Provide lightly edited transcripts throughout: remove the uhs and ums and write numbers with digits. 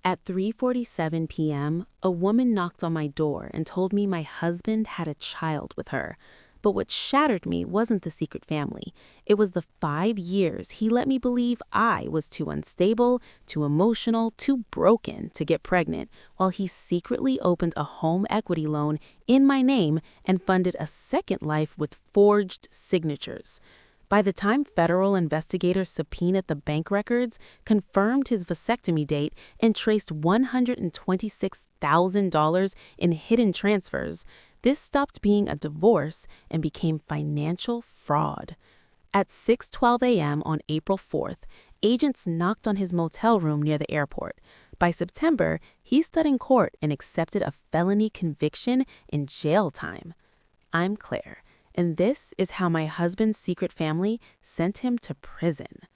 At 3:47 p.m., a woman knocked on my door and told me my husband had a child with her. But what shattered me wasn't the secret family. It was the 5 years he let me believe I was too unstable, too emotional, too broken to get pregnant, while he secretly opened a home equity loan in my name and funded a second life with forged signatures. By the time federal investigators subpoenaed the bank records, confirmed his vasectomy date, and traced $126,000 in hidden transfers, this stopped being a divorce and became financial fraud. At 6:12 a.m. on April 4th, agents knocked on his motel room near the airport. By September, he stood in court and accepted a felony conviction and jail time. I'm Claire, and this is how my husband's secret family sent him to prison.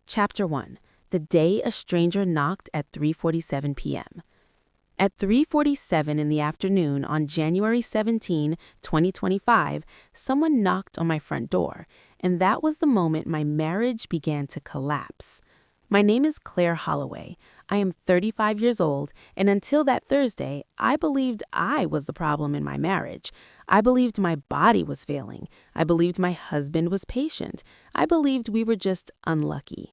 Chapter 1. The day a stranger knocked at 3:47 p.m. At 3:47 in the afternoon on January 17, 2025, someone knocked on my front door, and that was the moment my marriage began to collapse. My name is Claire Holloway. I am 35 years old, and until that Thursday, I believed I was the problem in my marriage. I believed my body was failing. I believed my husband was patient. I believed we were just unlucky.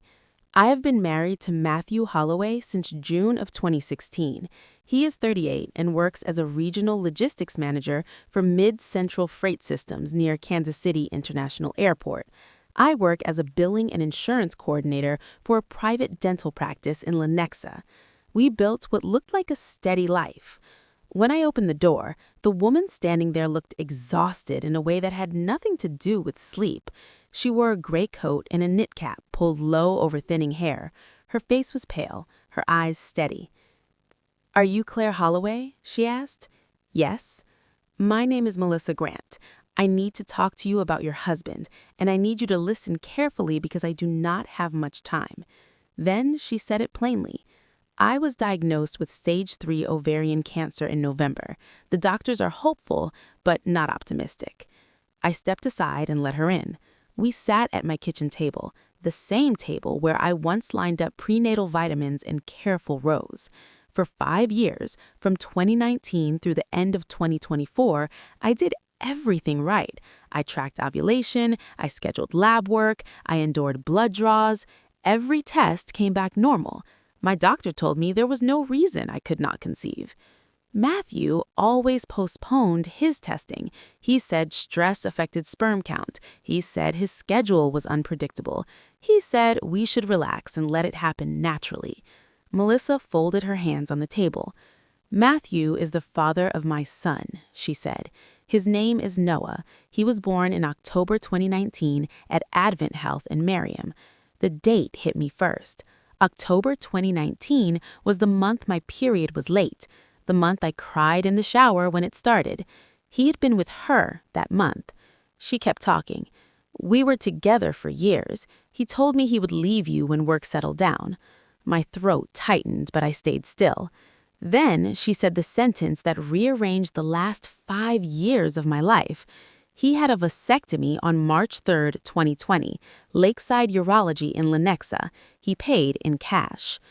I have been married to Matthew Holloway since June of 2016. He is 38 and works as a regional logistics manager for Mid-Central Freight Systems near Kansas City International Airport. I work as a billing and insurance coordinator for a private dental practice in Lenexa. We built what looked like a steady life. When I opened the door, the woman standing there looked exhausted in a way that had nothing to do with sleep. She wore a gray coat and a knit cap pulled low over thinning hair. Her face was pale, her eyes steady. "Are you Claire Holloway?" she asked. "Yes." "My name is Melissa Grant. I need to talk to you about your husband, and I need you to listen carefully because I do not have much time." Then she said it plainly. I was diagnosed with stage 3 ovarian cancer in November. The doctors are hopeful, but not optimistic. I stepped aside and let her in. We sat at my kitchen table, the same table where I once lined up prenatal vitamins in careful rows. For 5 years, from 2019 through the end of 2024, I did everything right. I tracked ovulation, I scheduled lab work, I endured blood draws. Every test came back normal. My doctor told me there was no reason I could not conceive. Matthew always postponed his testing. He said stress affected sperm count. He said his schedule was unpredictable. He said we should relax and let it happen naturally. Melissa folded her hands on the table. "Matthew is the father of my son," she said. "His name is Noah. He was born in October 2019 at Advent Health in Merriam." The date hit me first. October 2019 was the month my period was late, the month I cried in the shower when it started. He had been with her that month. She kept talking. "We were together for years. He told me he would leave you when work settled down." My throat tightened, but I stayed still. Then she said the sentence that rearranged the last 5 years of my life. "He had a vasectomy on March 3rd, 2020, Lakeside Urology in Lenexa. He paid in cash."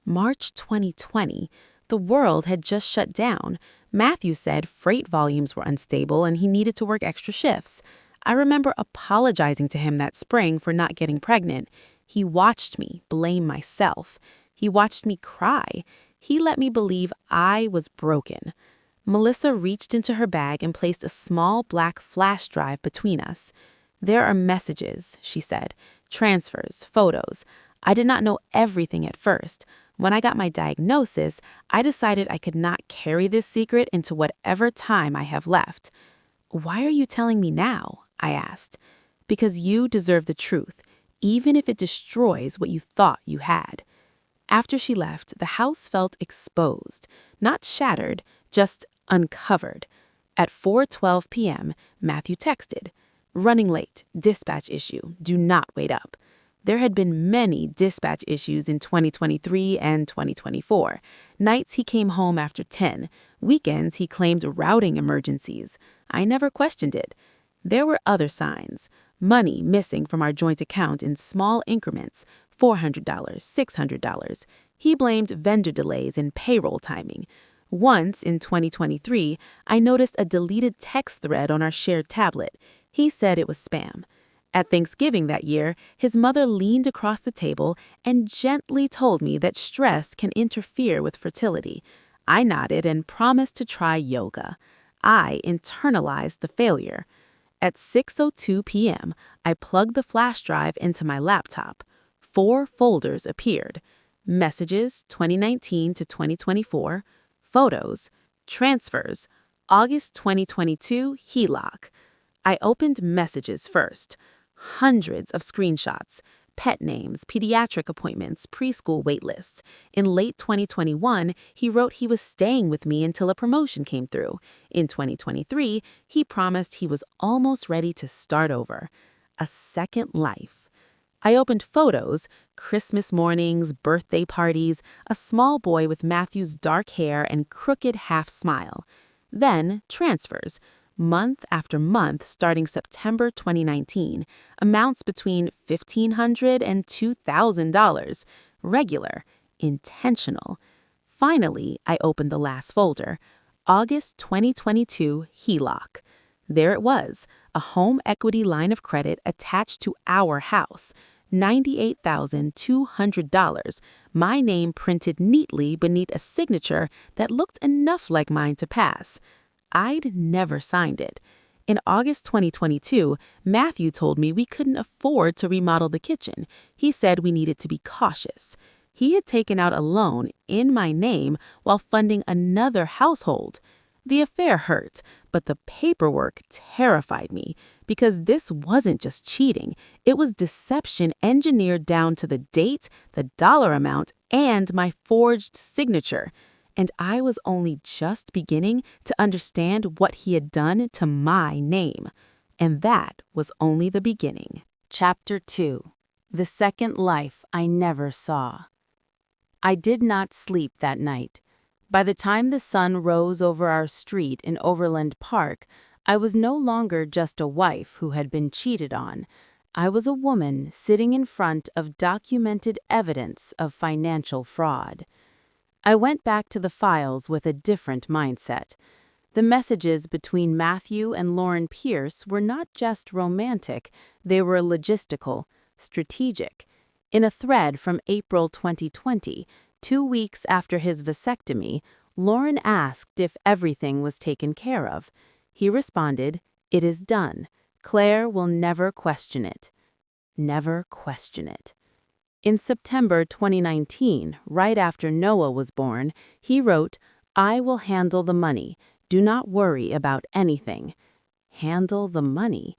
March 2020. The world had just shut down. Matthew said freight volumes were unstable and he needed to work extra shifts. I remember apologizing to him that spring for not getting pregnant. He watched me blame myself. He watched me cry. He let me believe I was broken. Melissa reached into her bag and placed a small black flash drive between us. "There are messages," she said, "transfers, photos. I did not know everything at first. When I got my diagnosis, I decided I could not carry this secret into whatever time I have left." "Why are you telling me now?" I asked. "Because you deserve the truth, even if it destroys what you thought you had." After she left, the house felt exposed, not shattered, just uncovered. At 4:12 p.m., Matthew texted, "Running late, dispatch issue, do not wait up." There had been many dispatch issues in 2023 and 2024. Nights he came home after 10. Weekends he claimed routing emergencies. I never questioned it. There were other signs. Money missing from our joint account in small increments, $400, $600. He blamed vendor delays and payroll timing. Once, in 2023, I noticed a deleted text thread on our shared tablet. He said it was spam. At Thanksgiving that year, his mother leaned across the table and gently told me that stress can interfere with fertility. I nodded and promised to try yoga. I internalized the failure. At 6:02 p.m., I plugged the flash drive into my laptop. 4 folders appeared: Messages 2019 to 2024, Photos, Transfers, August 2022, HELOC. I opened Messages first. Hundreds of screenshots, pet names, pediatric appointments, preschool waitlists. In late 2021, he wrote he was staying with me until a promotion came through. In 2023, he promised he was almost ready to start over. A second life. I opened Photos, Christmas mornings, birthday parties, a small boy with Matthew's dark hair and crooked half smile. Then Transfers. Month after month starting September 2019, amounts between $1,500 and $2,000. Regular, intentional. Finally, I opened the last folder, August 2022 HELOC. There it was, a home equity line of credit attached to our house, $98,200, my name printed neatly beneath a signature that looked enough like mine to pass. I'd never signed it. In August 2022, Matthew told me we couldn't afford to remodel the kitchen. He said we needed to be cautious. He had taken out a loan in my name while funding another household. The affair hurt, but the paperwork terrified me because this wasn't just cheating. It was deception engineered down to the date, the dollar amount, and my forged signature. And I was only just beginning to understand what he had done to my name. And that was only the beginning. Chapter 2. The Second Life I Never Saw. I did not sleep that night. By the time the sun rose over our street in Overland Park, I was no longer just a wife who had been cheated on. I was a woman sitting in front of documented evidence of financial fraud. I went back to the files with a different mindset. The messages between Matthew and Lauren Pierce were not just romantic, they were logistical, strategic. In a thread from April 2020, 2 weeks after his vasectomy, Lauren asked if everything was taken care of. He responded, "It is done. Claire will never question it." Never question it. In September 2019, right after Noah was born, he wrote, "I will handle the money. Do not worry about anything." Handle the money.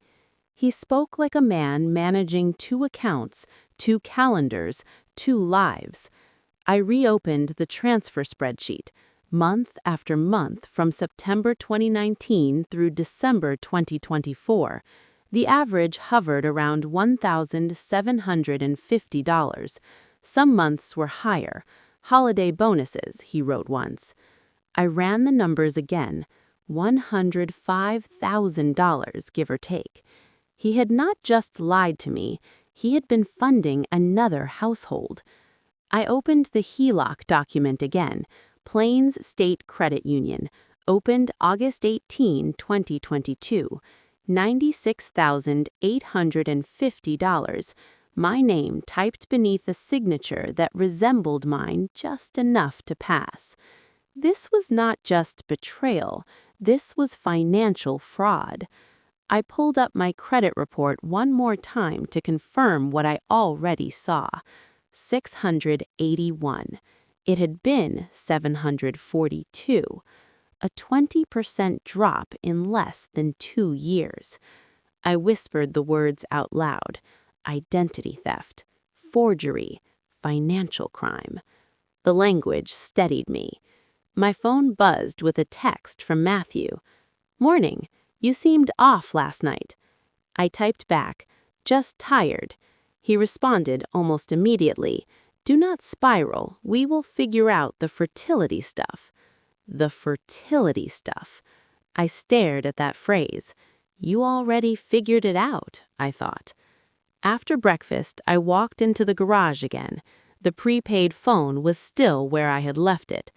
He spoke like a man managing 2 accounts, 2 calendars, 2 lives. I reopened the transfer spreadsheet, month after month from September 2019 through December 2024. The average hovered around $1,750. Some months were higher. Holiday bonuses, he wrote once. I ran the numbers again. $105,000, give or take. He had not just lied to me, he had been funding another household. I opened the HELOC document again, Plains State Credit Union, opened August 18, 2022. $96,850, my name typed beneath a signature that resembled mine just enough to pass. This was not just betrayal, this was financial fraud. I pulled up my credit report one more time to confirm what I already saw. 681. It had been 742. A 20% drop in less than 2 years. I whispered the words out loud. Identity theft, forgery, financial crime. The language steadied me. My phone buzzed with a text from Matthew. "Morning, you seemed off last night." I typed back, "Just tired." He responded almost immediately, "Do not spiral, we will figure out the fertility stuff." The fertility stuff. I stared at that phrase. You already figured it out, I thought. After breakfast, I walked into the garage again. The prepaid phone was still where I had left it.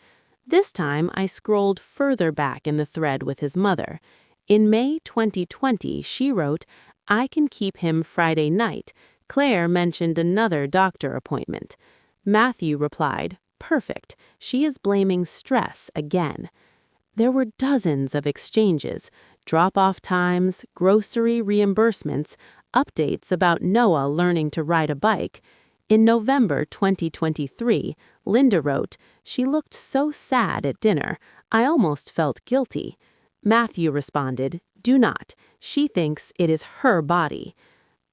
This time, I scrolled further back in the thread with his mother. In May 2020, she wrote, "I can keep him Friday night. Claire mentioned another doctor appointment." Matthew replied, "Perfect. She is blaming stress again." There were dozens of exchanges, drop-off times, grocery reimbursements, updates about Noah learning to ride a bike. In November 2023, Linda wrote, "She looked so sad at dinner, I almost felt guilty." Matthew responded, "Do not. She thinks it is her body."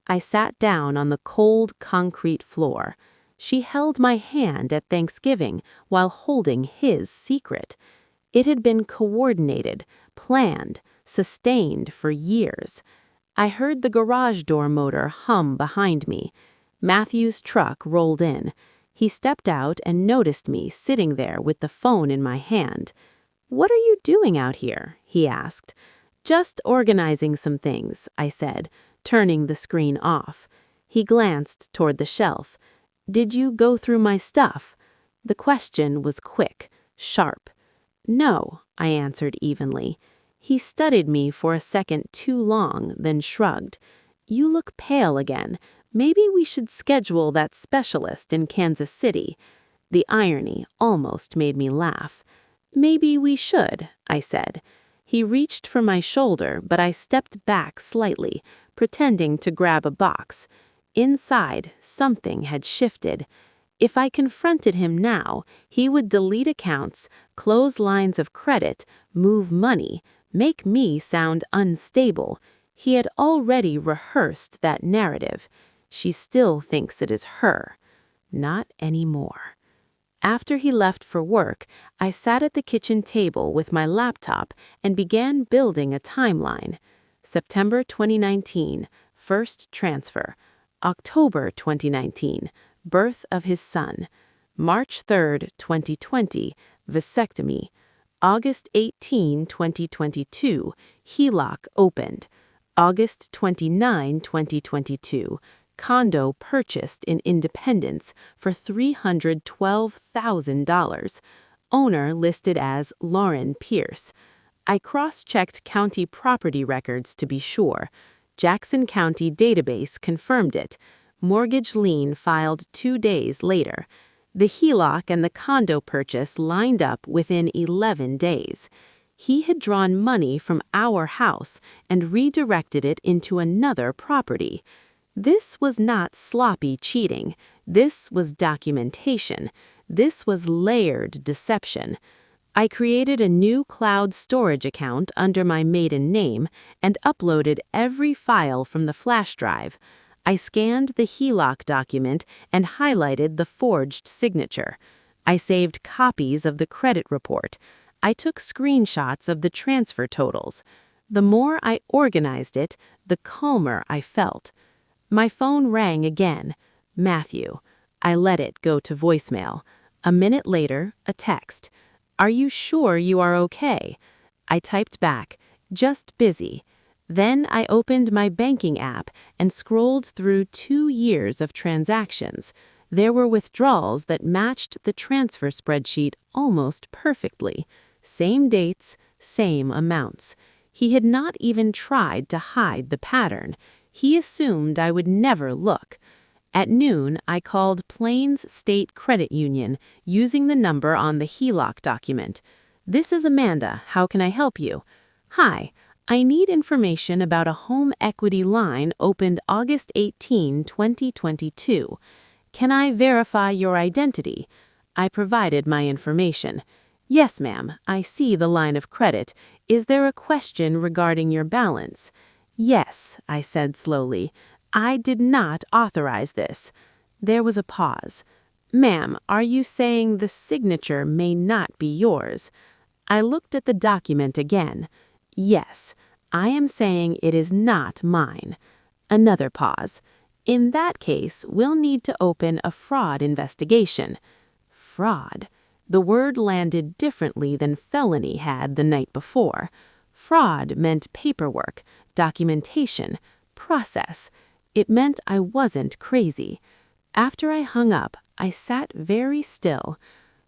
I sat down on the cold concrete floor. She held my hand at Thanksgiving while holding his secret. It had been coordinated, planned, sustained for years. I heard the garage door motor hum behind me. Matthew's truck rolled in. He stepped out and noticed me sitting there with the phone in my hand. "What are you doing out here?" he asked. "Just organizing some things," I said, turning the screen off. He glanced toward the shelf. "Did you go through my stuff?" The question was quick, sharp. "No," I answered evenly. He studied me for a second too long, then shrugged. "You look pale again. Maybe we should schedule that specialist in Kansas City." The irony almost made me laugh. "Maybe we should," I said. He reached for my shoulder, but I stepped back slightly, pretending to grab a box. Inside, something had shifted. If I confronted him now, he would delete accounts, close lines of credit, move money, make me sound unstable. He had already rehearsed that narrative. She still thinks it is her. Not anymore. After he left for work, I sat at the kitchen table with my laptop and began building a timeline. September 2019, first transfer. October 2019, birth of his son. March 3, 2020, vasectomy. August 18, 2022, HELOC opened. August 29, 2022, condo purchased in Independence for $312,000. Owner listed as Lauren Pierce. I cross-checked county property records to be sure. Jackson County database confirmed it. Mortgage lien filed 2 days later. The HELOC and the condo purchase lined up within 11 days. He had drawn money from our house and redirected it into another property. This was not sloppy cheating. This was documentation. This was layered deception. I created a new cloud storage account under my maiden name and uploaded every file from the flash drive. I scanned the HELOC document and highlighted the forged signature. I saved copies of the credit report. I took screenshots of the transfer totals. The more I organized it, the calmer I felt. My phone rang again. Matthew. I let it go to voicemail. A minute later, a text. "Are you sure you are okay?" I typed back, "Just busy." Then I opened my banking app and scrolled through 2 years of transactions. There were withdrawals that matched the transfer spreadsheet almost perfectly. Same dates, same amounts. He had not even tried to hide the pattern. He assumed I would never look. At noon, I called Plains State Credit Union using the number on the HELOC document. "This is Amanda. How can I help you?" "Hi. I need information about a home equity line opened August 18, 2022. Can I verify your identity?" I provided my information. "Yes, ma'am. I see the line of credit. Is there a question regarding your balance?" "Yes," I said slowly. "I did not authorize this." There was a pause. "Ma'am, are you saying the signature may not be yours?" I looked at the document again. "Yes, I am saying it is not mine." Another pause. "In that case, we'll need to open a fraud investigation." Fraud. The word landed differently than felony had the night before. Fraud meant paperwork, documentation, process. It meant I wasn't crazy. After I hung up, I sat very still.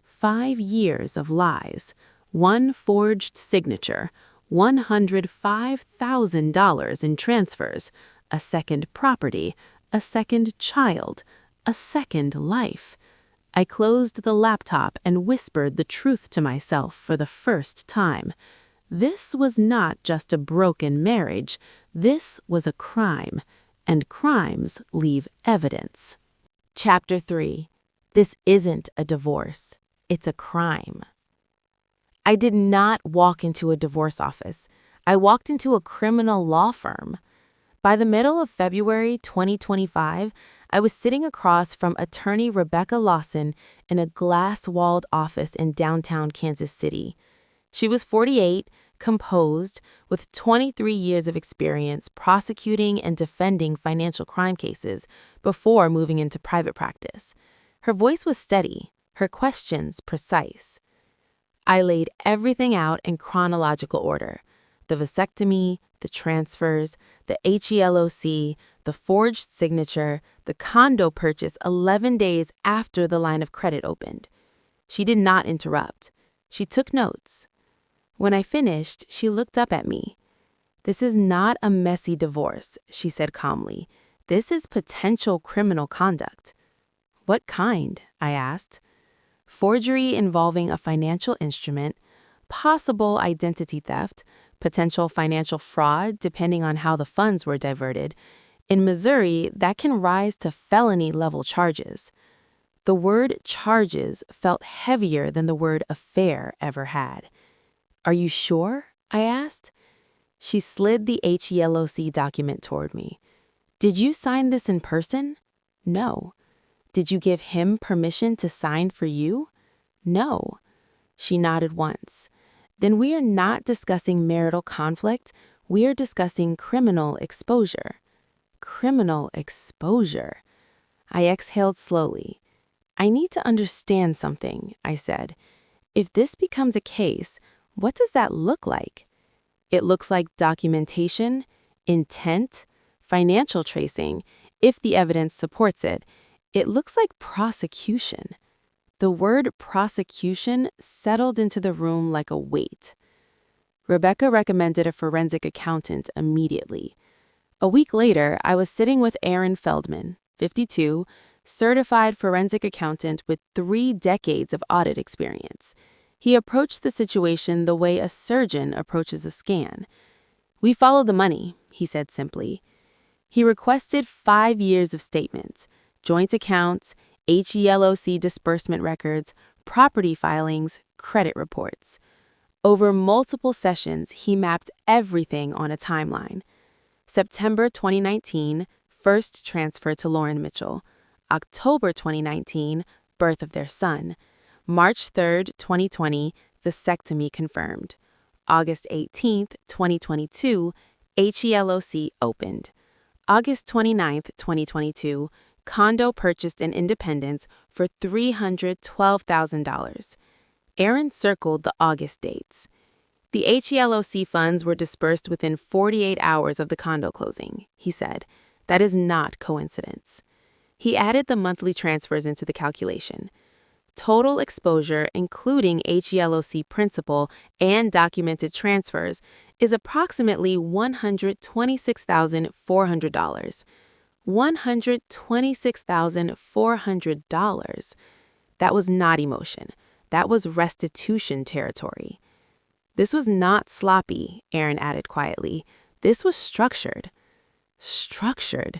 5 years of lies, one forged signature, $105,000 in transfers, a second property, a second child, a second life. I closed the laptop and whispered the truth to myself for the first time. This was not just a broken marriage, this was a crime, and crimes leave evidence. Chapter 3. This isn't a divorce. It's a crime. I did not walk into a divorce office. I walked into a criminal law firm. By the middle of February 2025, I was sitting across from attorney Rebecca Lawson in a glass-walled office in downtown Kansas City. She was 48, composed, with 23 years of experience prosecuting and defending financial crime cases before moving into private practice. Her voice was steady, her questions precise. I laid everything out in chronological order: the vasectomy, the transfers, the HELOC, the forged signature, the condo purchase 11 days after the line of credit opened. She did not interrupt. She took notes. When I finished, she looked up at me. "This is not a messy divorce," she said calmly. "This is potential criminal conduct." "What kind?" I asked. "Forgery involving a financial instrument, possible identity theft, potential financial fraud depending on how the funds were diverted. In Missouri, that can rise to felony-level charges." The word charges felt heavier than the word affair ever had. "Are you sure?" I asked. She slid the HELOC document toward me. "Did you sign this in person?" "No." "Did you give him permission to sign for you?" "No." She nodded once. "Then we are not discussing marital conflict, we are discussing criminal exposure." Criminal exposure. I exhaled slowly. "I need to understand something," I said. "If this becomes a case, what does that look like?" "It looks like documentation, intent, financial tracing, if the evidence supports it. It looks like prosecution." The word prosecution settled into the room like a weight. Rebecca recommended a forensic accountant immediately. A week later, I was sitting with Aaron Feldman, 52, certified forensic accountant with 3 decades of audit experience. He approached the situation the way a surgeon approaches a scan. "We follow the money," he said simply. He requested 5 years of statements, joint accounts, HELOC disbursement records, property filings, credit reports. Over multiple sessions, he mapped everything on a timeline. September 2019, first transfer to Lauren Mitchell. October 2019, birth of their son. March 3rd, 2020, vasectomy confirmed. August 18th, 2022, HELOC opened. August 29th, 2022, condo purchased in Independence for $312,000. Aaron circled the August dates. The HELOC funds were dispersed within 48 hours of the condo closing, he said. That is not coincidence. He added the monthly transfers into the calculation. Total exposure, including HELOC principal and documented transfers, is approximately $126,400. $126,400. That was not emotion. That was restitution territory. This was not sloppy, Aaron added quietly. This was structured. Structured.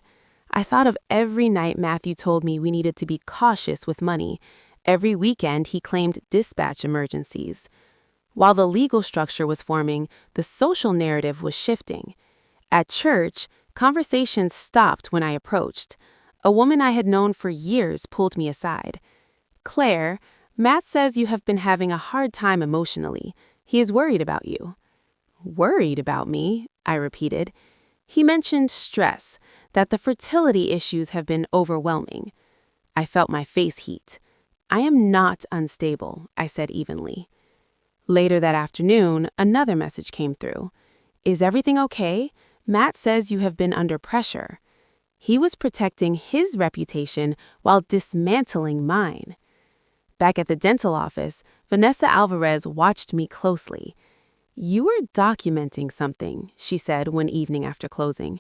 I thought of every night Matthew told me we needed to be cautious with money. Every weekend he claimed dispatch emergencies. While the legal structure was forming, the social narrative was shifting. At church, conversations stopped when I approached. A woman I had known for years pulled me aside. "Claire, Matt says you have been having a hard time emotionally. He is worried about you." "Worried about me?" I repeated. He mentioned stress, that the fertility issues have been overwhelming. I felt my face heat. "I am not unstable," I said evenly. Later that afternoon, another message came through. "Is everything okay? Matt says you have been under pressure." He was protecting his reputation while dismantling mine. Back at the dental office, Vanessa Alvarez watched me closely. "You were documenting something," she said one evening after closing.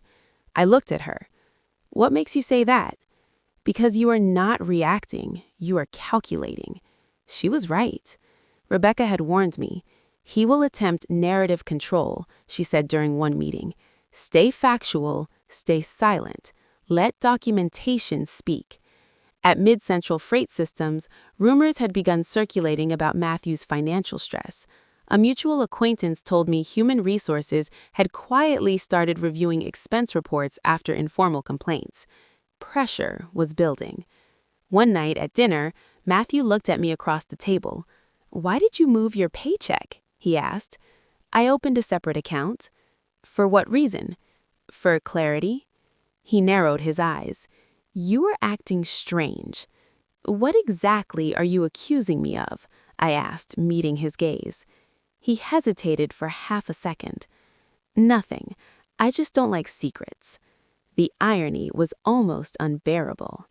I looked at her. "What makes you say that?" "Because you are not reacting, you are calculating." She was right. Rebecca had warned me. "He will attempt narrative control," she said during one meeting. "Stay factual, stay silent. Let documentation speak." At Mid-Central Freight Systems, rumors had begun circulating about Matthew's financial stress. A mutual acquaintance told me human resources had quietly started reviewing expense reports after informal complaints. Pressure was building. One night at dinner, Matthew looked at me across the table. "Why did you move your paycheck?" he asked. "I opened a separate account." "For what reason?" "For clarity." He narrowed his eyes. "You are acting strange." "What exactly are you accusing me of?" I asked, meeting his gaze. He hesitated for half a second. "Nothing. I just don't like secrets." The irony was almost unbearable.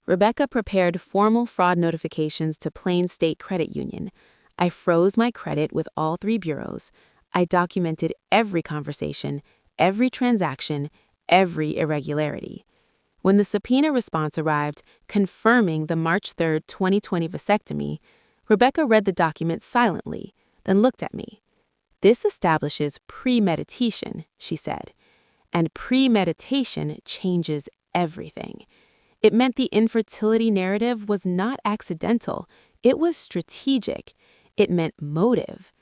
Rebecca prepared formal fraud notifications to Plain State Credit Union. I froze my credit with all 3 bureaus. I documented every conversation, every transaction, every irregularity. When the subpoena response arrived, confirming the March 3, 2020 vasectomy, Rebecca read the document silently, then looked at me. "This establishes premeditation," she said. And premeditation changes everything. It meant the infertility narrative was not accidental, it was strategic. It meant motive.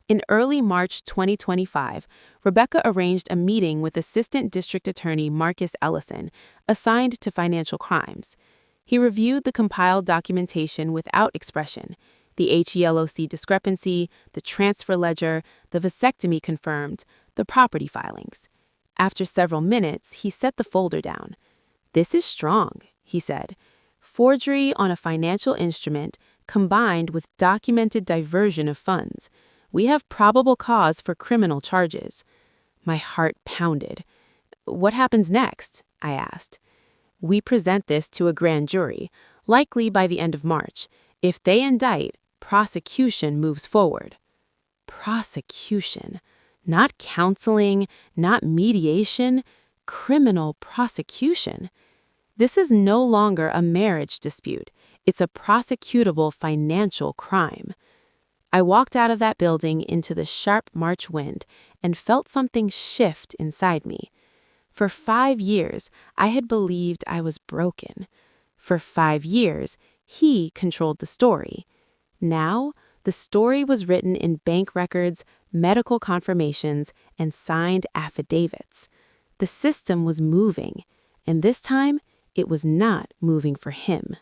In early March 2025, Rebecca arranged a meeting with Assistant District Attorney Marcus Ellison, assigned to financial crimes. He reviewed the compiled documentation without expression: the HELOC discrepancy, the transfer ledger, the vasectomy confirmed, the property filings. After several minutes, he set the folder down. "This is strong," he said. "Forgery on a financial instrument combined with documented diversion of funds. We have probable cause for criminal charges." My heart pounded. "What happens next?" I asked. "We present this to a grand jury, likely by the end of March. If they indict, prosecution moves forward." Prosecution. Not counseling, not mediation, criminal prosecution. This is no longer a marriage dispute. It's a prosecutable financial crime. I walked out of that building into the sharp March wind and felt something shift inside me. For 5 years, I had believed I was broken. For 5 years, he controlled the story. Now, the story was written in bank records, medical confirmations, and signed affidavits. The system was moving, and this time, it was not moving for him.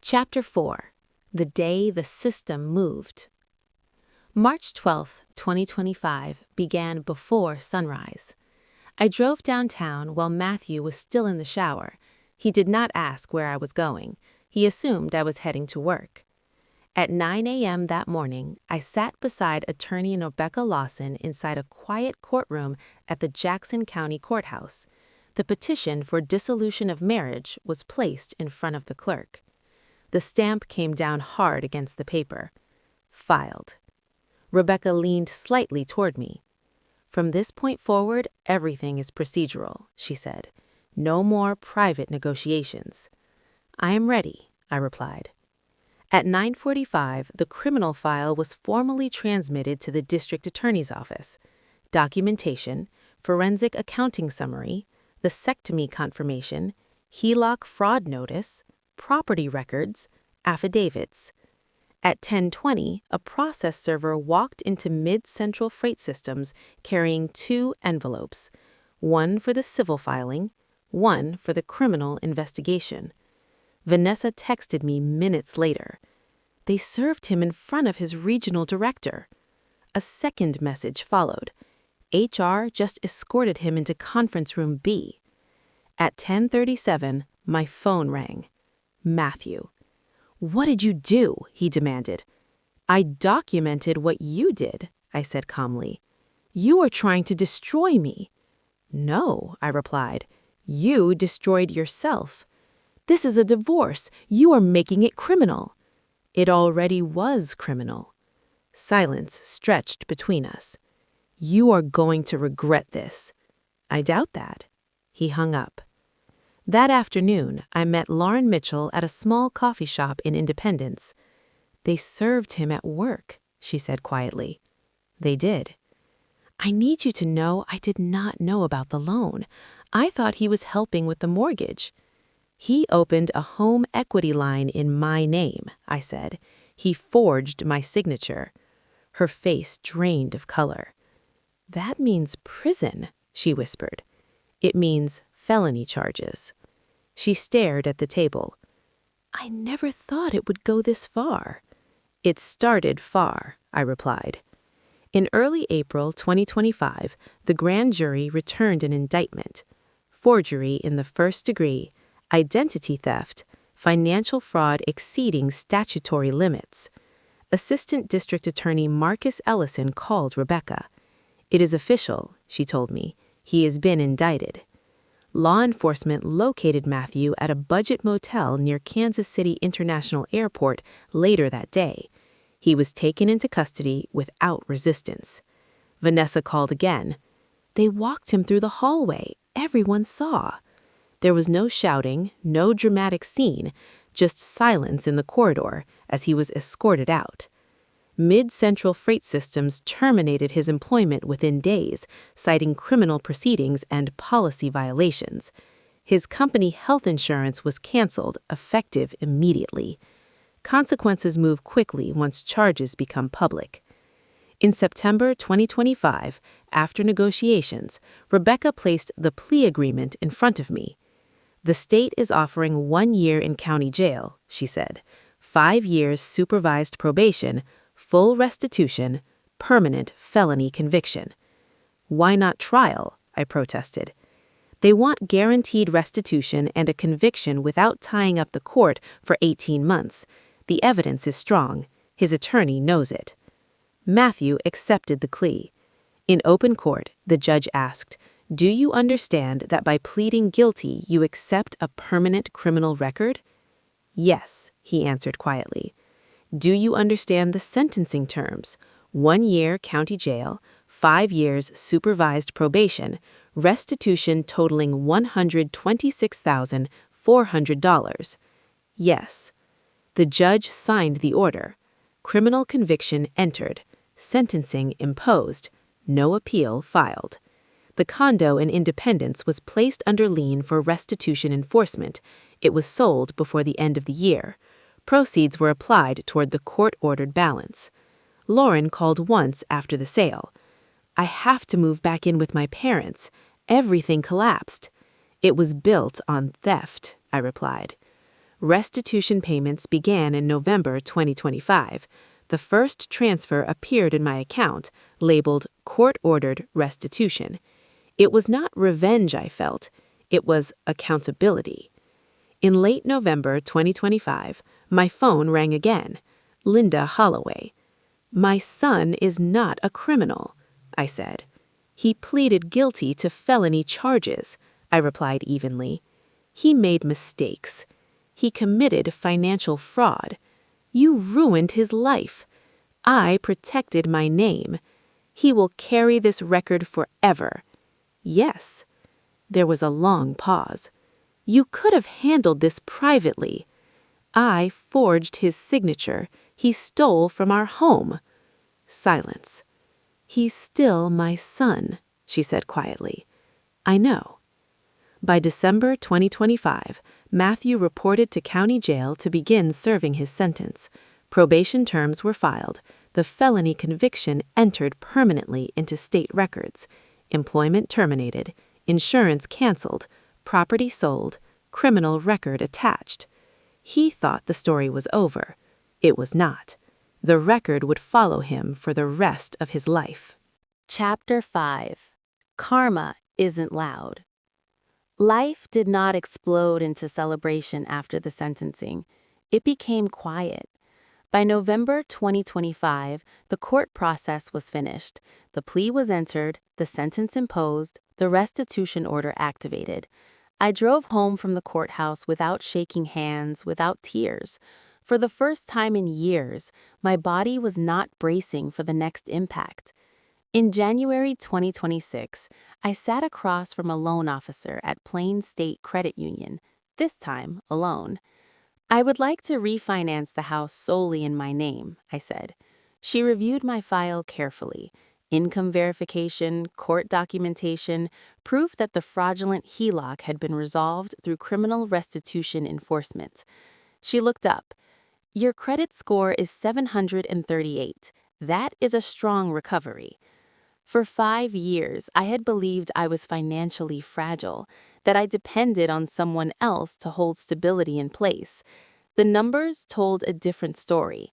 Chapter 4. The Day the System Moved. March 12, 2025 began before sunrise. I drove downtown while Matthew was still in the shower. He did not ask where I was going. He assumed I was heading to work. At 9 a.m. that morning, I sat beside attorney Rebecca Lawson inside a quiet courtroom at the Jackson County Courthouse. The petition for dissolution of marriage was placed in front of the clerk. The stamp came down hard against the paper. Filed. Rebecca leaned slightly toward me. "From this point forward, everything is procedural," she said. "No more private negotiations." "I am ready," I replied. At 9:45, the criminal file was formally transmitted to the district attorney's office. Documentation, forensic accounting summary, vasectomy confirmation, HELOC fraud notice, property records, affidavits. At 10:20, a process server walked into Mid-Central Freight Systems carrying 2 envelopes, one for the civil filing, one for the criminal investigation. Vanessa texted me minutes later. They served him in front of his regional director. A second message followed. HR just escorted him into conference room B. At 10:37, my phone rang. Matthew. "What did you do?" he demanded. "I documented what you did," I said calmly. "You are trying to destroy me." "No," I replied. You destroyed yourself. This is a divorce. You are making it criminal. It already was criminal. Silence stretched between us. You are going to regret this. I doubt that. He hung up. That afternoon, I met Lauren Mitchell at a small coffee shop in Independence. They served him at work, she said quietly. They did. I need you to know I did not know about the loan. I thought he was helping with the mortgage. He opened a home equity line in my name, I said. He forged my signature. Her face drained of color. That means prison, she whispered. It means felony charges. She stared at the table. I never thought it would go this far. It started far, I replied. In early April 2025, the grand jury returned an indictment. Forgery in the first degree, identity theft, financial fraud exceeding statutory limits. Assistant District Attorney Marcus Ellison called Rebecca. It is official, she told me. He has been indicted. Law enforcement located Matthew at a budget motel near Kansas City International Airport later that day. He was taken into custody without resistance. Vanessa called again. They walked him through the hallway. Everyone saw. There was no shouting, no dramatic scene, just silence in the corridor as he was escorted out. Mid-Central Freight Systems terminated his employment within days, citing criminal proceedings and policy violations. His company health insurance was canceled, effective immediately. Consequences move quickly once charges become public. In September 2025, after negotiations, Rebecca placed the plea agreement in front of me. The state is offering 1 year in county jail, she said, 5 years supervised probation, full restitution, permanent felony conviction. Why not trial? I protested. They want guaranteed restitution and a conviction without tying up the court for 18 months. The evidence is strong. His attorney knows it. Matthew accepted the plea. In open court, the judge asked, "Do you understand that by pleading guilty you accept a permanent criminal record?" "Yes," he answered quietly. "Do you understand the sentencing terms? 1 year county jail, 5 years supervised probation, restitution totaling $126,400. Yes." The judge signed the order. Criminal conviction entered. Sentencing imposed. No appeal filed. The condo in Independence was placed under lien for restitution enforcement. It was sold before the end of the year. Proceeds were applied toward the court-ordered balance. Lauren called once after the sale. "I have to move back in with my parents. Everything collapsed." "It was built on theft," I replied. Restitution payments began in November 2025. The first transfer appeared in my account, labeled court-ordered restitution. It was not revenge I felt. It was accountability. In late November 2025, my phone rang again. Linda Holloway. "My son is not a criminal," I said. "He pleaded guilty to felony charges," I replied evenly. "He made mistakes. He committed financial fraud. You ruined his life. I protected my name. He will carry this record forever." "Yes." There was a long pause. "You could have handled this privately." "I forged his signature. He stole from our home." Silence. "He's still my son," she said quietly. "I know." By December 2025, Matthew reported to county jail to begin serving his sentence. Probation terms were filed. The felony conviction entered permanently into state records. Employment terminated. Insurance canceled. Property sold. Criminal record attached. He thought the story was over. It was not. The record would follow him for the rest of his life. Chapter 5. Karma Isn't Loud. Life did not explode into celebration after the sentencing. It became quiet. By November 2025, the court process was finished. The plea was entered, the sentence imposed, the restitution order activated. I drove home from the courthouse without shaking hands, without tears. For the first time in years, my body was not bracing for the next impact. In January 2026, I sat across from a loan officer at Plain State Credit Union, this time alone. "I would like to refinance the house solely in my name," I said. She reviewed my file carefully. Income verification, court documentation, proof that the fraudulent HELOC had been resolved through criminal restitution enforcement. She looked up. "Your credit score is 738. That is a strong recovery." For 5 years, I had believed I was financially fragile, that I depended on someone else to hold stability in place. The numbers told a different story.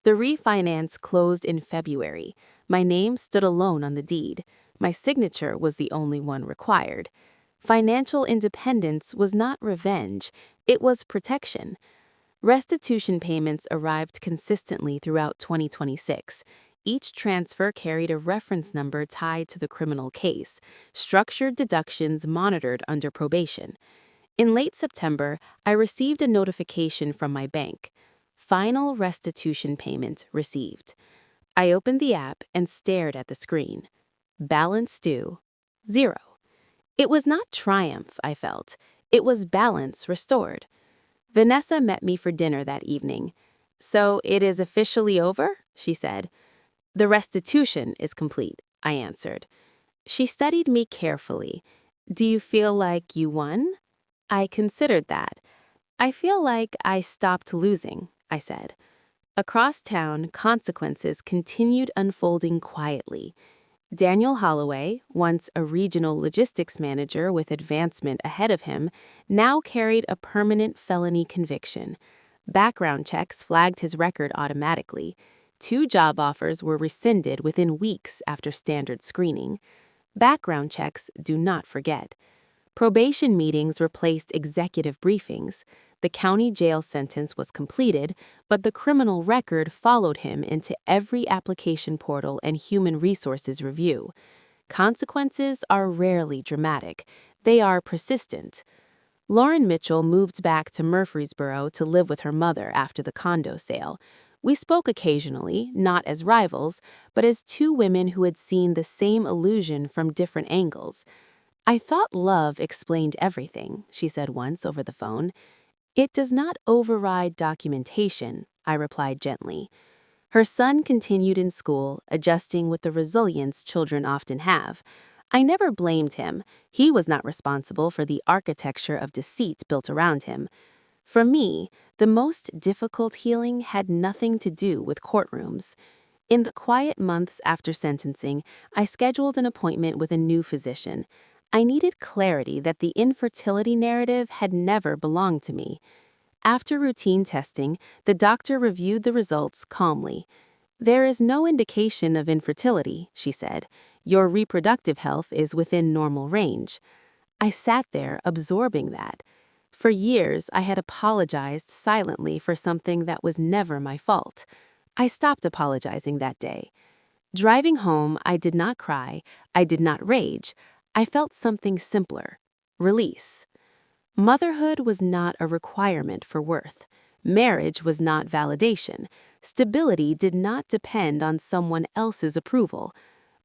The refinance closed in February. My name stood alone on the deed. My signature was the only one required. Financial independence was not revenge, it was protection. Restitution payments arrived consistently throughout 2026. Each transfer carried a reference number tied to the criminal case, structured deductions monitored under probation. In late September, I received a notification from my bank. Final restitution payment received. I opened the app and stared at the screen. Balance due, 0. It was not triumph, I felt. It was balance restored. Vanessa met me for dinner that evening. "So it is officially over?" she said. "The restitution is complete," I answered. She studied me carefully. "Do you feel like you won?" I considered that. "I feel like I stopped losing," I said. Across town, consequences continued unfolding quietly. Daniel Holloway, once a regional logistics manager with advancement ahead of him, now carried a permanent felony conviction. Background checks flagged his record automatically. 2 job offers were rescinded within weeks after standard screening. Background checks do not forget. Probation meetings replaced executive briefings. The county jail sentence was completed, but the criminal record followed him into every application portal and human resources review. Consequences are rarely dramatic. They are persistent. Lauren Mitchell moved back to Murfreesboro to live with her mother after the condo sale. We spoke occasionally, not as rivals, but as 2 women who had seen the same illusion from different angles. "I thought love explained everything," she said once over the phone. "It does not override documentation," I replied gently. Her son continued in school, adjusting with the resilience children often have. I never blamed him. He was not responsible for the architecture of deceit built around him. For me, the most difficult healing had nothing to do with courtrooms. In the quiet months after sentencing, I scheduled an appointment with a new physician. I needed clarity that the infertility narrative had never belonged to me. After routine testing, the doctor reviewed the results calmly. "There is no indication of infertility," she said. "Your reproductive health is within normal range." I sat there absorbing that. For years, I had apologized silently for something that was never my fault. I stopped apologizing that day. Driving home, I did not cry, I did not rage. I felt something simpler: release. Motherhood was not a requirement for worth. Marriage was not validation. Stability did not depend on someone else's approval.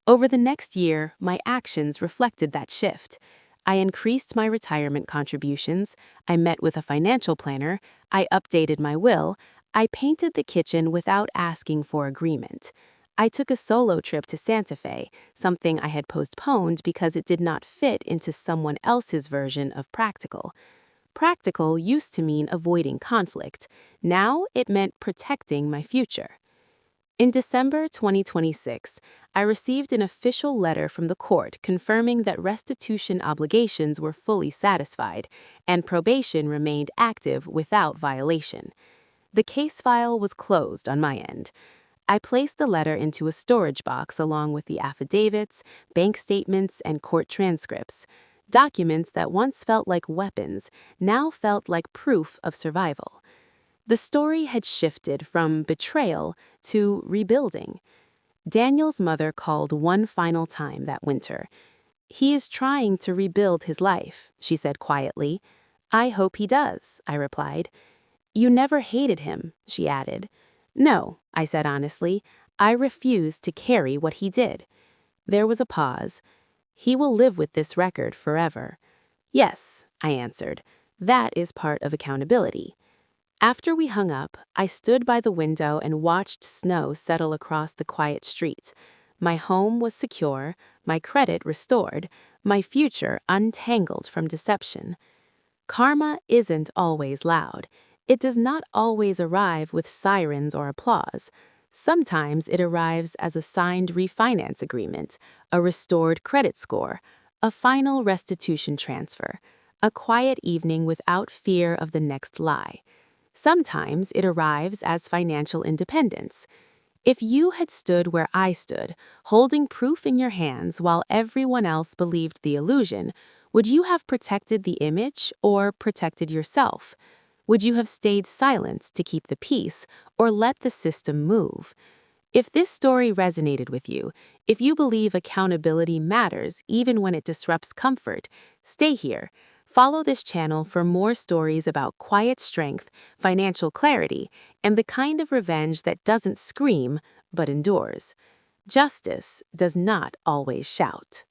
Over the next year, my actions reflected that shift. I increased my retirement contributions, I met with a financial planner, I updated my will, I painted the kitchen without asking for agreement. I took a solo trip to Santa Fe, something I had postponed because it did not fit into someone else's version of practical. Practical used to mean avoiding conflict. Now it meant protecting my future. In December 2026, I received an official letter from the court confirming that restitution obligations were fully satisfied and probation remained active without violation. The case file was closed on my end. I placed the letter into a storage box along with the affidavits, bank statements, and court transcripts. Documents that once felt like weapons now felt like proof of survival. The story had shifted from betrayal to rebuilding. Daniel's mother called one final time that winter. "He is trying to rebuild his life," she said quietly. "I hope he does," I replied. "You never hated him," she added. "No," I said honestly. "I refuse to carry what he did." There was a pause. "He will live with this record forever." "Yes," I answered. "That is part of accountability." After we hung up, I stood by the window and watched snow settle across the quiet street. My home was secure, my credit restored, my future untangled from deception. Karma isn't always loud. It does not always arrive with sirens or applause. Sometimes it arrives as a signed refinance agreement, a restored credit score, a final restitution transfer, a quiet evening without fear of the next lie. Sometimes it arrives as financial independence. If you had stood where I stood, holding proof in your hands while everyone else believed the illusion, would you have protected the image or protected yourself? Would you have stayed silent to keep the peace or let the system move? If this story resonated with you, if you believe accountability matters even when it disrupts comfort, stay here. Follow this channel for more stories about quiet strength, financial clarity, and the kind of revenge that doesn't scream but endures. Justice does not always shout.